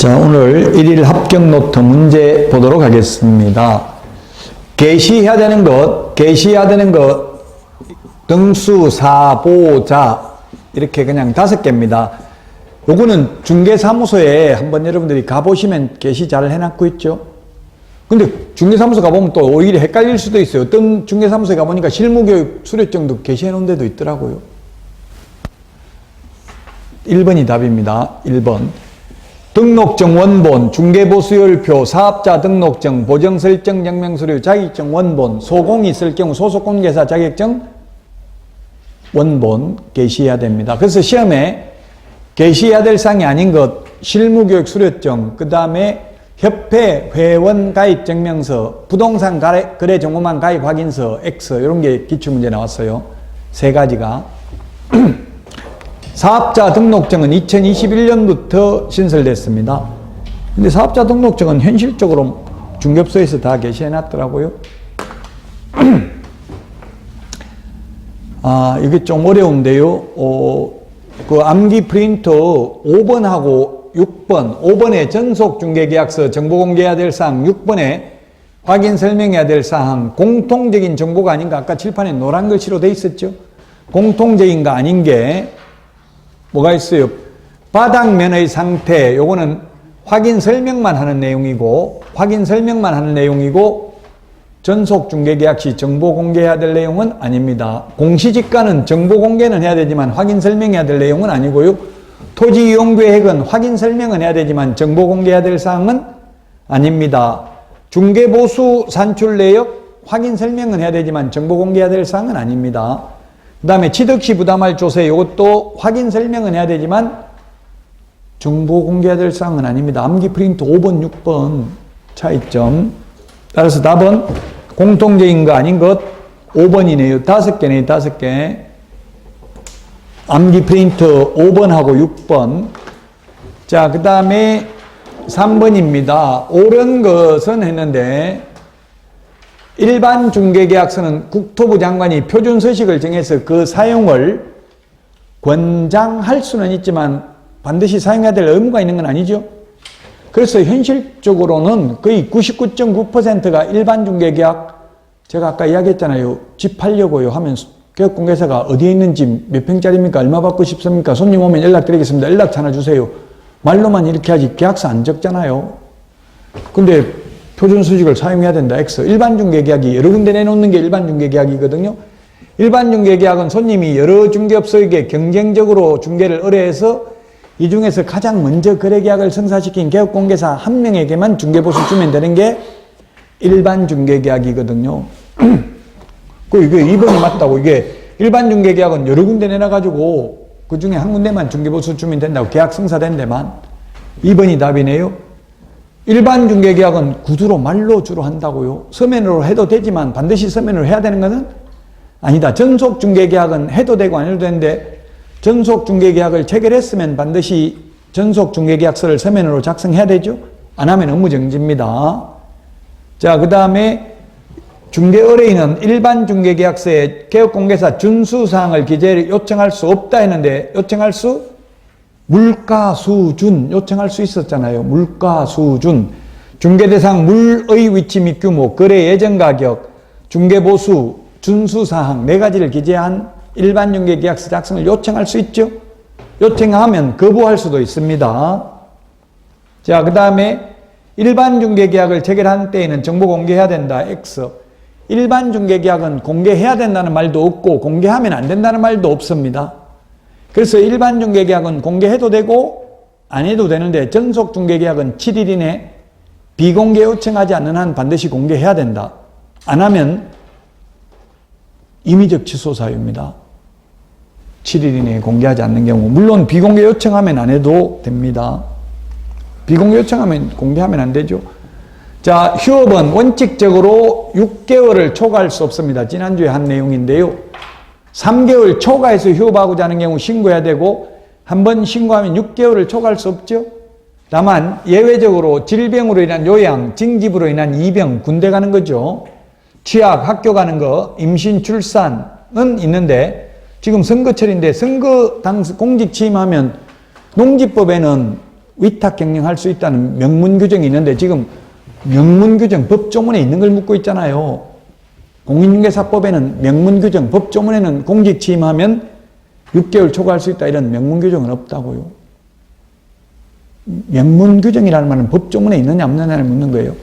자, 오늘 일일 합격 노트 문제 보도록 하겠습니다. 게시해야 되는 것, 등수, 사, 보, 자, 이렇게 그냥 5개입니다. 요거는 중개사무소에 한번 여러분들이 가보시면 게시 잘 해놨고 있죠. 근데 중개사무소 가보면 또 오히려 헷갈릴 수도 있어요. 어떤 중개사무소에 가보니까 실무교육 수료증도 게시해 놓은 데도 있더라고요. 1번이 답입니다. 1번. 등록증 원본, 중개보수열표, 사업자 등록증, 보정설정 증명서류, 자격증 원본, 소공이 있을 경우 소속공개사 자격증 원본 게시해야 됩니다. 그래서 시험에 게시해야 될 사항이 아닌 것, 실무교육 수료증, 그 다음에 협회 회원 가입 증명서, 부동산 거래 정보만 가입 확인서, X 이런 게 기출문제 나왔어요. 3가지가. 사업자 등록증은 2021년부터 신설됐습니다. 근데 사업자 등록증은 현실적으로 중개업소에서 다 게시해 놨더라고요. 이게 좀 어려운데요. 그 암기 프린터 5번하고 6번, 5번에 전속 중개계약서 정보 공개해야 될 사항, 6번에 확인 설명해야 될 사항, 공통적인 정보가 아닌가, 아까 칠판에 노란 글씨로 돼 있었죠. 공통적인가 아닌 게 뭐가 있어요? 바닥면의 상태, 요거는 확인 설명만 하는 내용이고, 전속 중개계약 시 정보 공개해야 될 내용은 아닙니다. 공시지가는 정보 공개는 해야 되지만 확인 설명해야 될 내용은 아니고요. 토지 이용 계획은 확인 설명은 해야 되지만 정보 공개해야 될 사항은 아닙니다. 중개보수 산출 내역 확인 설명은 해야 되지만 정보 공개해야 될 사항은 아닙니다. 그 다음에 취득시 부담할 조세, 이것도 확인 설명은 해야 되지만 정보 공개해야 될 사항은 아닙니다. 암기 프린트 5번, 6번 차이점. 따라서 답은 공통적인 거 아닌 것 5번이네요. 5개네요. 5개. 암기 프린트 5번하고 6번. 자, 그 다음에 3번입니다. 옳은 것은 했는데 일반 중개계약서는 국토부 장관이 표준 서식을 정해서 그 사용을 권장할 수는 있지만 반드시 사용해야 될 의무가 있는 건 아니죠. 그래서 현실적으로는 거의 99.9%가 일반 중개계약, 제가 아까 이야기했잖아요. 집 팔려고요 하면 개업공개사가 어디에 있는지, 몇 평짜리입니까, 얼마 받고 싶습니까, 손님 오면 연락드리겠습니다, 연락처 하나 주세요, 말로만 이렇게 하지 계약서 안 적잖아요. 근데 표준 수식을 사용해야 된다. X. 일반 중개계약이 여러 군데 내놓는 게 일반 중개계약이거든요. 일반 중개계약은 손님이 여러 중개업소에게 경쟁적으로 중개를 의뢰해서 이 중에서 가장 먼저 거래계약을 성사시킨 개업공개사 한 명에게만 중개보수 주면 되는 게 일반 중개계약이거든요. 이게 2번이 맞다고. 이게 일반 중개계약은 여러 군데 내놔가지고 그 중에 한 군데만 중개보수 주면 된다고. 계약 성사된 데만. 2번이 답이네요. 일반 중개계약은 구두로 말로 주로 한다고요. 서면으로 해도 되지만 반드시 서면으로 해야 되는 것은 아니다. 전속 중개계약은 해도 되고 안 해도 되는데 전속 중개계약을 체결했으면 반드시 전속 중개계약서를 서면으로 작성해야 되죠. 안 하면 업무정지입니다. 자, 그 다음에 중개의뢰인은 일반 중개계약서에 개업공개사 준수사항을 기재를 요청할 수 없다 했는데 요청할 수 물가수준 요청할 수 있었잖아요. 물가수준, 중개대상 물의 위치 및 규모, 거래 예정 가격, 중개보수, 준수사항 4가지를 기재한 일반 중개계약서 작성을 요청할 수 있죠. 요청하면 거부할 수도 있습니다. 자, 그 다음에 일반 중개계약을 체결한 때에는 정보 공개해야 된다. X. 일반 중개계약은 공개해야 된다는 말도 없고 공개하면 안 된다는 말도 없습니다. 그래서 일반 중개계약은 공개해도 되고 안 해도 되는데 전속 중개계약은 7일 이내 비공개 요청하지 않는 한 반드시 공개해야 된다. 안 하면 임의적 취소 사유입니다. 7일 이내에 공개하지 않는 경우. 물론 비공개 요청하면 안 해도 됩니다. 비공개 요청하면 공개하면 안 되죠. 자, 휴업은 원칙적으로 6개월을 초과할 수 없습니다. 지난주에 한 내용인데요. 3개월 초과해서 휴업하고자 하는 경우 신고해야 되고 한번 신고하면 6개월을 초과할 수 없죠. 다만 예외적으로 질병으로 인한 요양, 징집으로 인한 이병, 군대 가는 거죠. 취약, 학교 가는 거, 임신, 출산은 있는데 지금 선거철인데 선거 공직 취임하면 농지법에는 위탁 경영할 수 있다는 명문 규정이 있는데 지금 명문 규정 법조문에 있는 걸 묻고 있잖아요. 공인중개사법에는 명문 규정, 법조문에는 공직 취임하면 6개월 초과할 수 있다 이런 명문 규정은 없다고요. 명문 규정이라는 말은 법조문에 있느냐 없느냐를 묻는 거예요.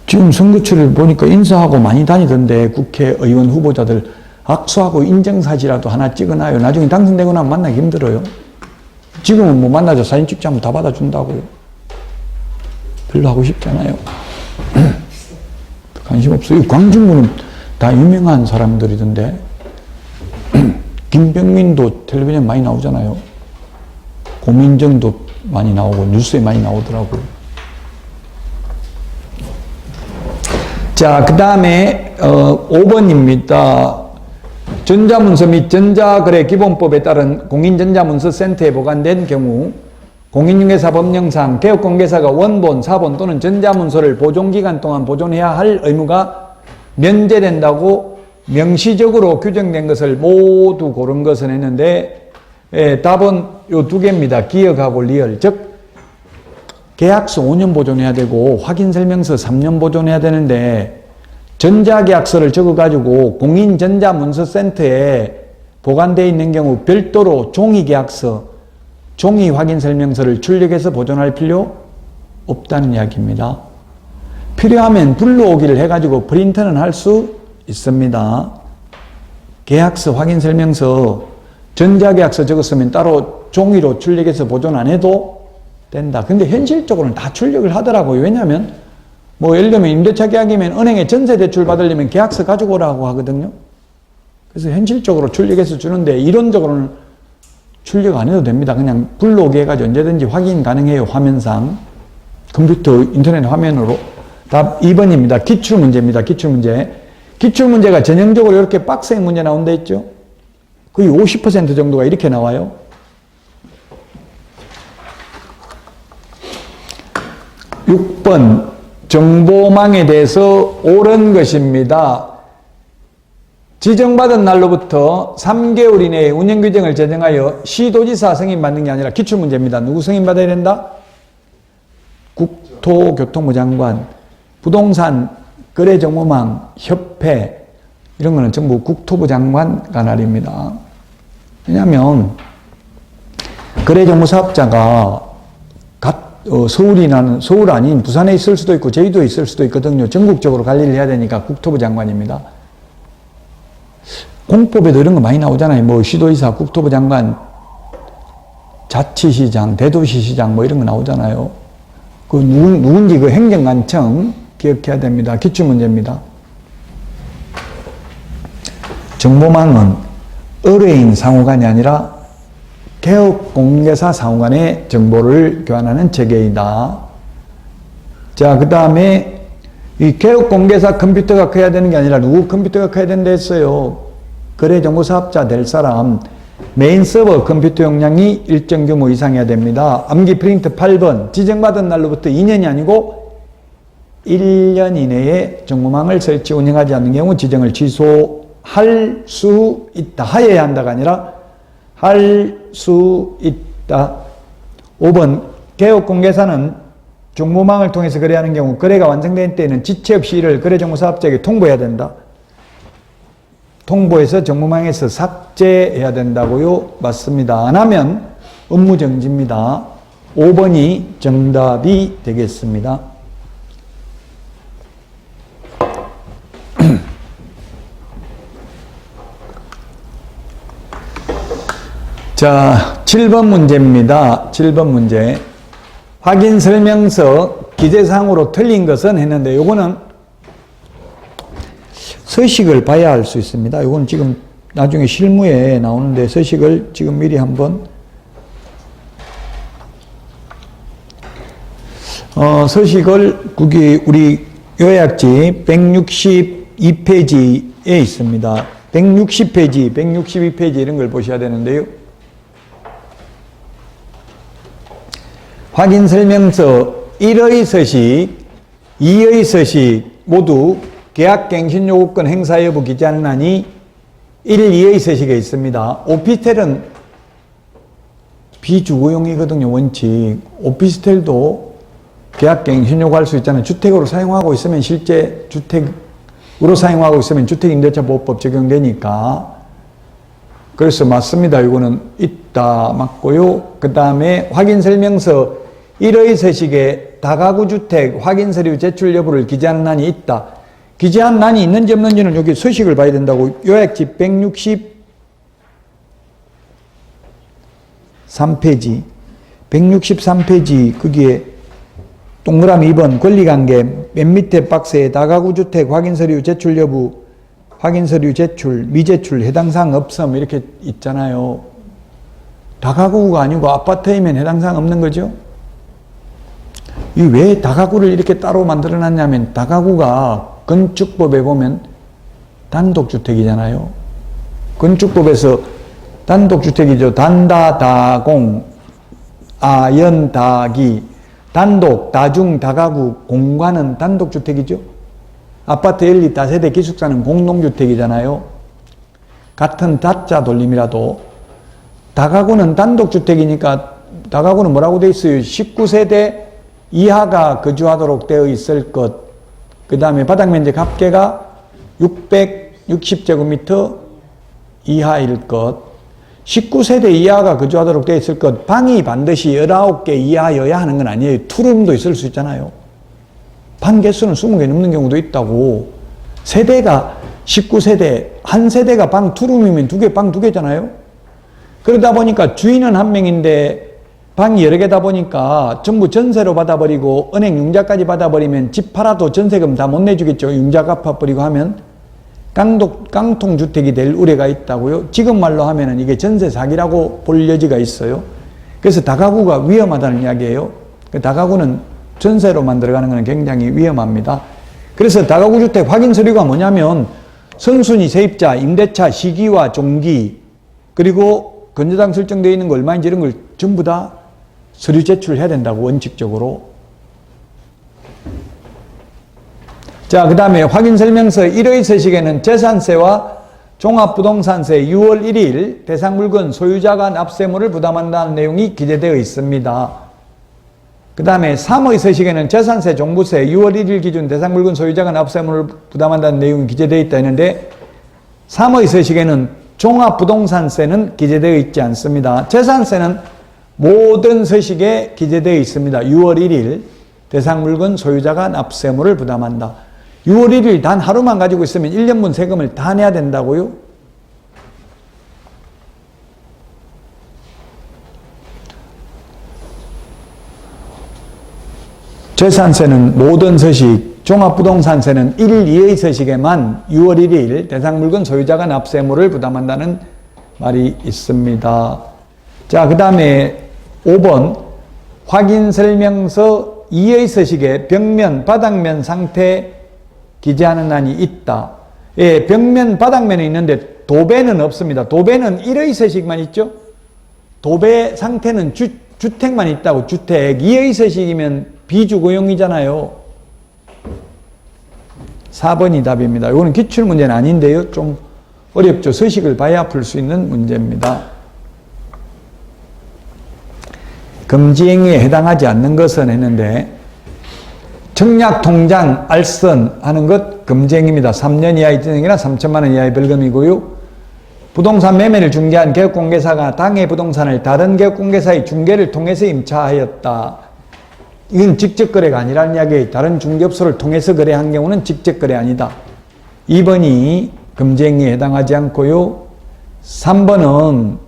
지금 선거철을 보니까 인사하고 많이 다니던데 국회의원 후보자들 악수하고 인증사진이라도 하나 찍어놔요. 나중에 당선되고 나면 만나기 힘들어요. 지금은 뭐 만나서 사진 찍자면 다 받아준다고요. 별로 하고 싶지 않아요. 관심 없어요. 광진구는 다 유명한 사람들이던데 김병민도 텔레비전 많이 나오잖아요. 고민정도 많이 나오고 뉴스에 많이 나오더라고요. 자, 그 다음에 5번입니다. 전자문서 및 전자거래 기본법에 따른 공인전자문서센터에 보관된 경우 공인중개사법령상 개업공개사가 원본, 사본 또는 전자문서를 보존기간 동안 보존해야 할 의무가 면제된다고 명시적으로 규정된 것을 모두 고른 것은 했는데 답은 요 두 개입니다. 기억하고 리얼. 즉 계약서 5년 보존해야 되고 확인설명서 3년 보존해야 되는데 전자계약서를 적어가지고 공인전자문서센터에 보관되어 있는 경우 별도로 종이계약서, 종이확인설명서를 출력해서 보존할 필요 없다는 이야기입니다. 필요하면 불러오기를 해가지고 프린트는 할 수 있습니다. 계약서, 확인설명서, 전자계약서 적었으면 따로 종이로 출력해서 보존 안 해도 된다. 근데 현실적으로는 다 출력을 하더라고요. 왜냐하면 뭐 예를 들면 임대차 계약이면 은행에 전세 대출 받으려면 계약서 가지고 오라고 하거든요. 그래서 현실적으로 출력해서 주는데 이론적으로는 출력 안 해도 됩니다. 그냥 불러오게 해가지고 언제든지 확인 가능해요. 화면상. 컴퓨터, 인터넷 화면으로. 답 2번입니다. 기출문제입니다. 기출문제. 기출문제가 전형적으로 이렇게 박스형 문제 나온다 했죠. 거의 50% 정도가 이렇게 나와요. 6번 정보망에 대해서 옳은 것입니다. 지정받은 날로부터 3개월 이내에 운영규정을 제정하여 시도지사 승인받는 게 아니라 기출문제입니다. 누구 승인받아야 된다? 국토교통부 장관, 부동산, 거래정보망, 협회 이런 거는 전부 국토부 장관 관할입니다. 왜냐하면 거래정보사업자가 서울 아닌 부산에 있을 수도 있고 제주도에 있을 수도 있거든요. 전국적으로 관리를 해야 되니까 국토부 장관입니다. 공법에도 이런 거 많이 나오잖아요. 뭐 시도지사, 국토부 장관, 자치시장, 대도시시장 뭐 이런 거 나오잖아요. 그 누군지 그 행정관청 기억해야 됩니다. 기출문제입니다. 정보망은 의뢰인 상호간이 아니라 개업공개사 상호간의 정보를 교환하는 체계이다. 자, 그 다음에 이 개업공개사 컴퓨터가 커야 되는 게 아니라 누구 컴퓨터가 커야 된다 했어요. 거래정보사업자 될 사람 메인 서버 컴퓨터 용량이 일정 규모 이상이어야 됩니다. 암기 프린트 8번 지정받은 날로부터 2년이 아니고 1년 이내에 정보망을 설치 운영하지 않는 경우 지정을 취소할 수 있다. 하여야 한다가 아니라 할 수 있다. 5번 개업공개사는 정보망을 통해서 거래하는 경우 거래가 완성된 때에는 지체 없이 이를 거래정보사업자에게 통보해야 된다. 통보해서 정보망에서 삭제해야 된다고요? 맞습니다. 안 하면 업무정지입니다. 5번이 정답이 되겠습니다. 자, 7번 문제입니다. 7번 문제. 확인설명서 기재사항으로 틀린 것은 했는데 요거는 서식을 봐야 할 수 있습니다. 요건 지금 나중에 실무에 나오는데 서식을 지금 미리 한번 서식을 우리 요약지 162페이지에 있습니다. 160페이지, 162페이지 이런 걸 보셔야 되는데요. 확인설명서 1의 서식, 2의 서식 모두 계약갱신요구권 행사 여부 기재하는 안이 1, 2의 서식에 있습니다. 오피스텔은 비주거용이거든요, 원칙. 오피스텔도 계약갱신 요구할 수 있잖아요. 주택으로 사용하고 있으면 실제 주택으로 사용하고 있으면 주택임대차보호법 적용되니까. 그래서 맞습니다. 이거는 있다 맞고요. 그 다음에 확인설명서 1의 서식에 다가구 주택 확인서류 제출 여부를 기재하는 난이 있다. 기재한 난이 있는지 없는지는 여기 서식을 봐야 된다고. 요약지 163페이지 163페이지 거기에 동그라미 2번 권리관계 맨 밑에 박스에 다가구 주택 확인서류 제출 여부 확인서류 제출, 미제출, 해당사항 없음 이렇게 있잖아요. 다가구가 아니고 아파트이면 해당사항 없는 거죠. 이 왜 다가구를 이렇게 따로 만들어 놨냐면 다가구가 건축법에 보면 단독주택이잖아요. 건축법에서 단독주택이죠. 단다, 다공, 아연, 다기, 단독, 다중, 다가구, 공간은 단독주택이죠. 아파트 1, 2, 다세대 기숙사는 공동주택이잖아요. 같은 다자 돌림이라도 다가구는 단독주택이니까 다가구는 뭐라고 되어 있어요? 19세대 이하가 거주하도록 되어 있을 것. 그 다음에 바닥면적 합계가 660제곱미터 이하일 것. 19세대 이하가 거주하도록 되어 있을 것. 방이 반드시 19개 이하여야 하는 건 아니에요. 투룸도 있을 수 있잖아요. 방 개수는 20개 넘는 경우도 있다고. 세대가 19세대, 한 세대가 방 2룸이면 방 2개잖아요. 그러다 보니까 주인은 한 명인데 방이 여러 개다 보니까 전부 전세로 받아버리고 은행 융자까지 받아버리면 집 팔아도 전세금 다 못 내주겠죠. 융자 갚아버리고 하면 깡통주택이 될 우려가 있다고요. 지금 말로 하면은 이게 전세 사기라고 볼 여지가 있어요. 그래서 다가구가 위험하다는 이야기예요. 다가구는 전세로 만들어가는 것은 굉장히 위험합니다. 그래서 다가구 주택 확인 서류가 뭐냐면 선순위 세입자, 임대차 시기와 종기, 그리고 건저당 설정되어 있는 거 얼마인지 이런 걸 전부 다 서류 제출해야 된다고, 원칙적으로. 자, 그 다음에 확인설명서 1의 서식에는 재산세와 종합부동산세 6월 1일 대상물건 소유자가 납세물을 부담한다는 내용이 기재되어 있습니다. 그 다음에 3의 서식에는 재산세, 종부세 6월 1일 기준 대상물건 소유자가 납세물을 부담한다는 내용이 기재되어 있다 했는데 3의 서식에는 종합부동산세는 기재되어 있지 않습니다. 재산세는 모든 서식에 기재되어 있습니다. 6월 1일 대상물건 소유자가 납세물을 부담한다. 6월 1일 단 하루만 가지고 있으면 1년분 세금을 다 내야 된다고요? 재산세는 모든 서식, 종합부동산세는 1, 2의 서식에만 6월 1일 대상물건 소유자가 납세물을 부담한다는 말이 있습니다. 자, 그 다음에 5번 확인설명서 2의 서식에 벽면, 바닥면 상태 기재하는 난이 있다. 예, 벽면, 바닥면이 있는데 도배는 없습니다. 도배는 1의 서식만 있죠. 도배 상태는 주택만 있다고. 주택. 2의 서식이면 비주거용이잖아요. 4번이 답입니다. 이거는 기출문제는 아닌데요. 좀 어렵죠. 서식을 봐야 풀 수 있는 문제입니다. 금지행위에 해당하지 않는 것은 했는데 청약통장 알선 하는 것 금지행위입니다. 3년 이하의 징역이나 3천만 원 이하의 벌금이고요. 부동산 매매를 중개한 개업공개사가 당해 부동산을 다른 개업공개사의 중개를 통해서 임차하였다. 이건 직접거래가 아니라는 이야기예요. 다른 중개업소를 통해서 거래한 경우는 직접거래 아니다. 2번이 금지행위에 해당하지 않고요. 3번은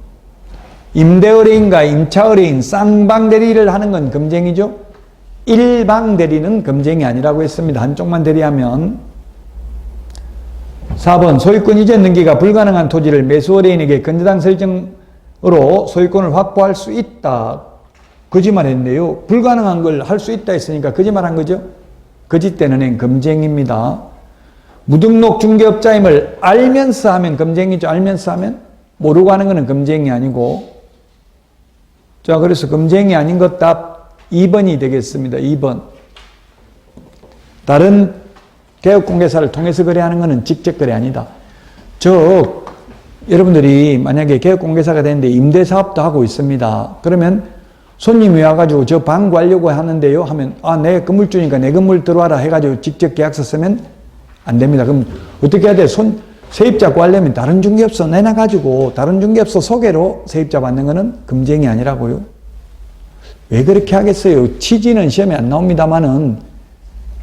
임대의뢰인과 임차의뢰인 쌍방대리를 하는 건 금지행위죠. 일방대리는 금지행위 아니라고 했습니다. 한쪽만 대리하면. 4번 소유권 이전 등기가 불가능한 토지를 매수의뢰인에게 건저당 설정으로 소유권을 확보할 수 있다. 거짓말 했는데요. 불가능한 걸 할 수 있다 했으니까 거짓말 한 거죠. 거짓되는 행 금지행위입니다. 무등록 중개업자임을 알면서 하면 금지행위죠. 알면서 하면. 모르고 하는 것은 금지행위 아니고. 자, 그래서 금지행위 아닌 것 답 2번이 되겠습니다. 2번. 다른 개업공개사를 통해서 거래하는 것은 직접 거래 아니다. 즉 여러분들이 만약에 개업공개사가 되는데 임대사업도 하고 있습니다. 그러면 손님이 와가지고 저 방 구하려고 하는데요 하면 내 건물주니까 내 건물 들어와라 해가지고 직접 계약서 쓰면 안 됩니다. 그럼 어떻게 해야 돼? 세입자 구하려면 다른 중개업소 내놔가지고 다른 중개업소 소개로 세입자 받는 거는 금쟁이 아니라고요. 왜 그렇게 하겠어요? 취지는 시험에 안 나옵니다만은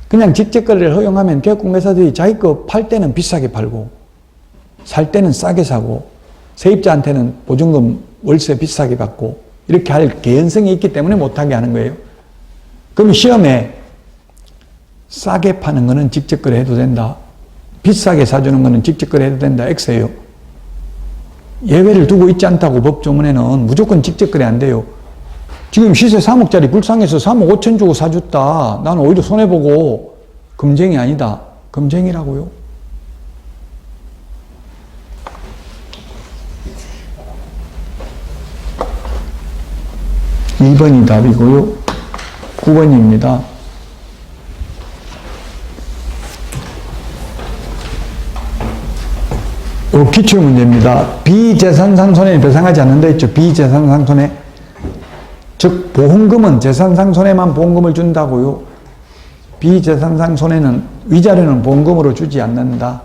그냥 직접 거래를 허용하면 개업공개사들이 자기 거 팔 때는 비싸게 팔고 살 때는 싸게 사고 세입자한테는 보증금 월세 비싸게 받고 이렇게 할 개연성이 있기 때문에 못하게 하는 거예요. 그럼 시험에 싸게 파는 거는 직접 거래해도 된다. 비싸게 사주는 거는 직접 거래해도 된다. X예요. 예외를 두고 있지 않다고 법조문에는 무조건 직접 거래 안 돼요. 지금 시세 3억짜리 불상에서 3억 5천 주고 사줬다. 나는 오히려 손해보고 금쟁이 아니다. 금쟁이라고요. (2번이) 답이고요. 9번입니다. 기출문제입니다. 비재산상손해는 배상하지 않는다 했죠. 비재산상손해. 즉 보험금은 재산상손해만 보험금을 준다고요. 비재산상손해는 위자료는 보험금으로 주지 않는다.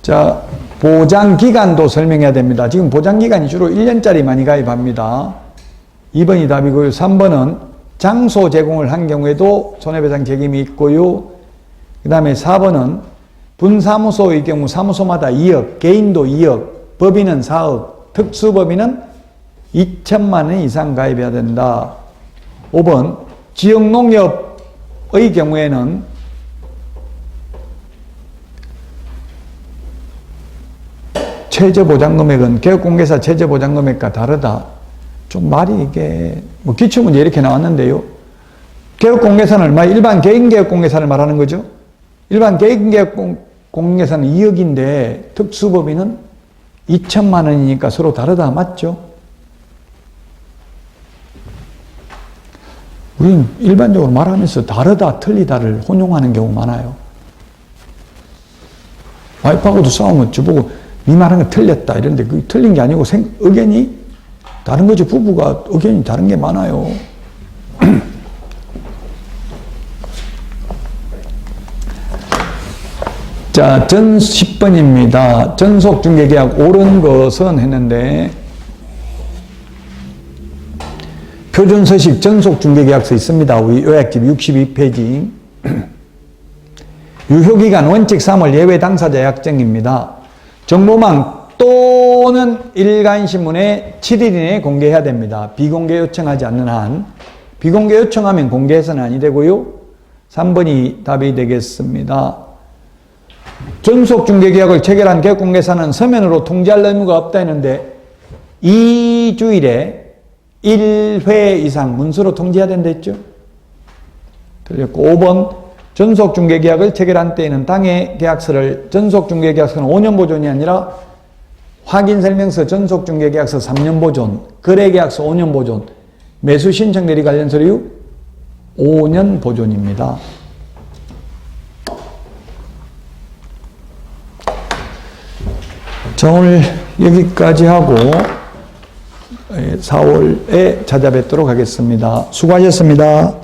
자, 보장기간도 설명해야 됩니다. 지금 보장기간이 주로 1년짜리 많이 가입합니다. 2번이 답이고요. 3번은 장소 제공을 한 경우에도 손해배상 책임이 있고요. 그 다음에 4번은 분사무소의 경우 사무소마다 2억, 개인도 2억, 법인은 4억, 특수법인은 2천만 원 이상 가입해야 된다. 5번 지역농협의 경우에는 최저보장금액은 개업공개사 최저보장금액과 다르다. 좀 말이 이게 기출문제 이렇게 나왔는데요. 개업공개사는 얼마? 일반 개인개업공개사를 말하는 거죠. 일반 개인개업공개사는 2억인데 특수법인은 2천만 원이니까 서로 다르다. 맞죠? 우리는 일반적으로 말하면서 다르다, 틀리다를 혼용하는 경우 많아요. 와이프하고도 싸우면 저보고 네 말하는 거 틀렸다 이런데 그게 틀린 게 아니고 의견이 다른 거죠. 부부가 의견이 다른 게 많아요. 자, 10번입니다. 전속중개계약 옳은 것은 했는데 표준서식 전속중개계약서 있습니다. 우리 요약집 62페이지. 유효기간 원칙 3월 예외 당사자 약정입니다. 정보망 또는 일간신문에 7일 이내에 공개해야 됩니다. 비공개 요청하지 않는 한. 비공개 요청하면 공개해서는 아니 되고요. 3번이 답이 되겠습니다. 전속중개계약을 체결한 개업공개사는 서면으로 통지할 의무가 없다 했는데 2주일에 1회 이상 문서로 통지해야 된다 했죠. 틀렸고 5번 전속중개계약을 체결한 때에는 당해 계약서를 전속중개계약서는 5년 보존이 아니라 확인설명서 전속중개계약서 3년 보존, 거래계약서 5년 보존, 매수신청 대리 관련 서류 5년 보존입니다. 자, 오늘 여기까지 하고 4월에 찾아뵙도록 하겠습니다. 수고하셨습니다.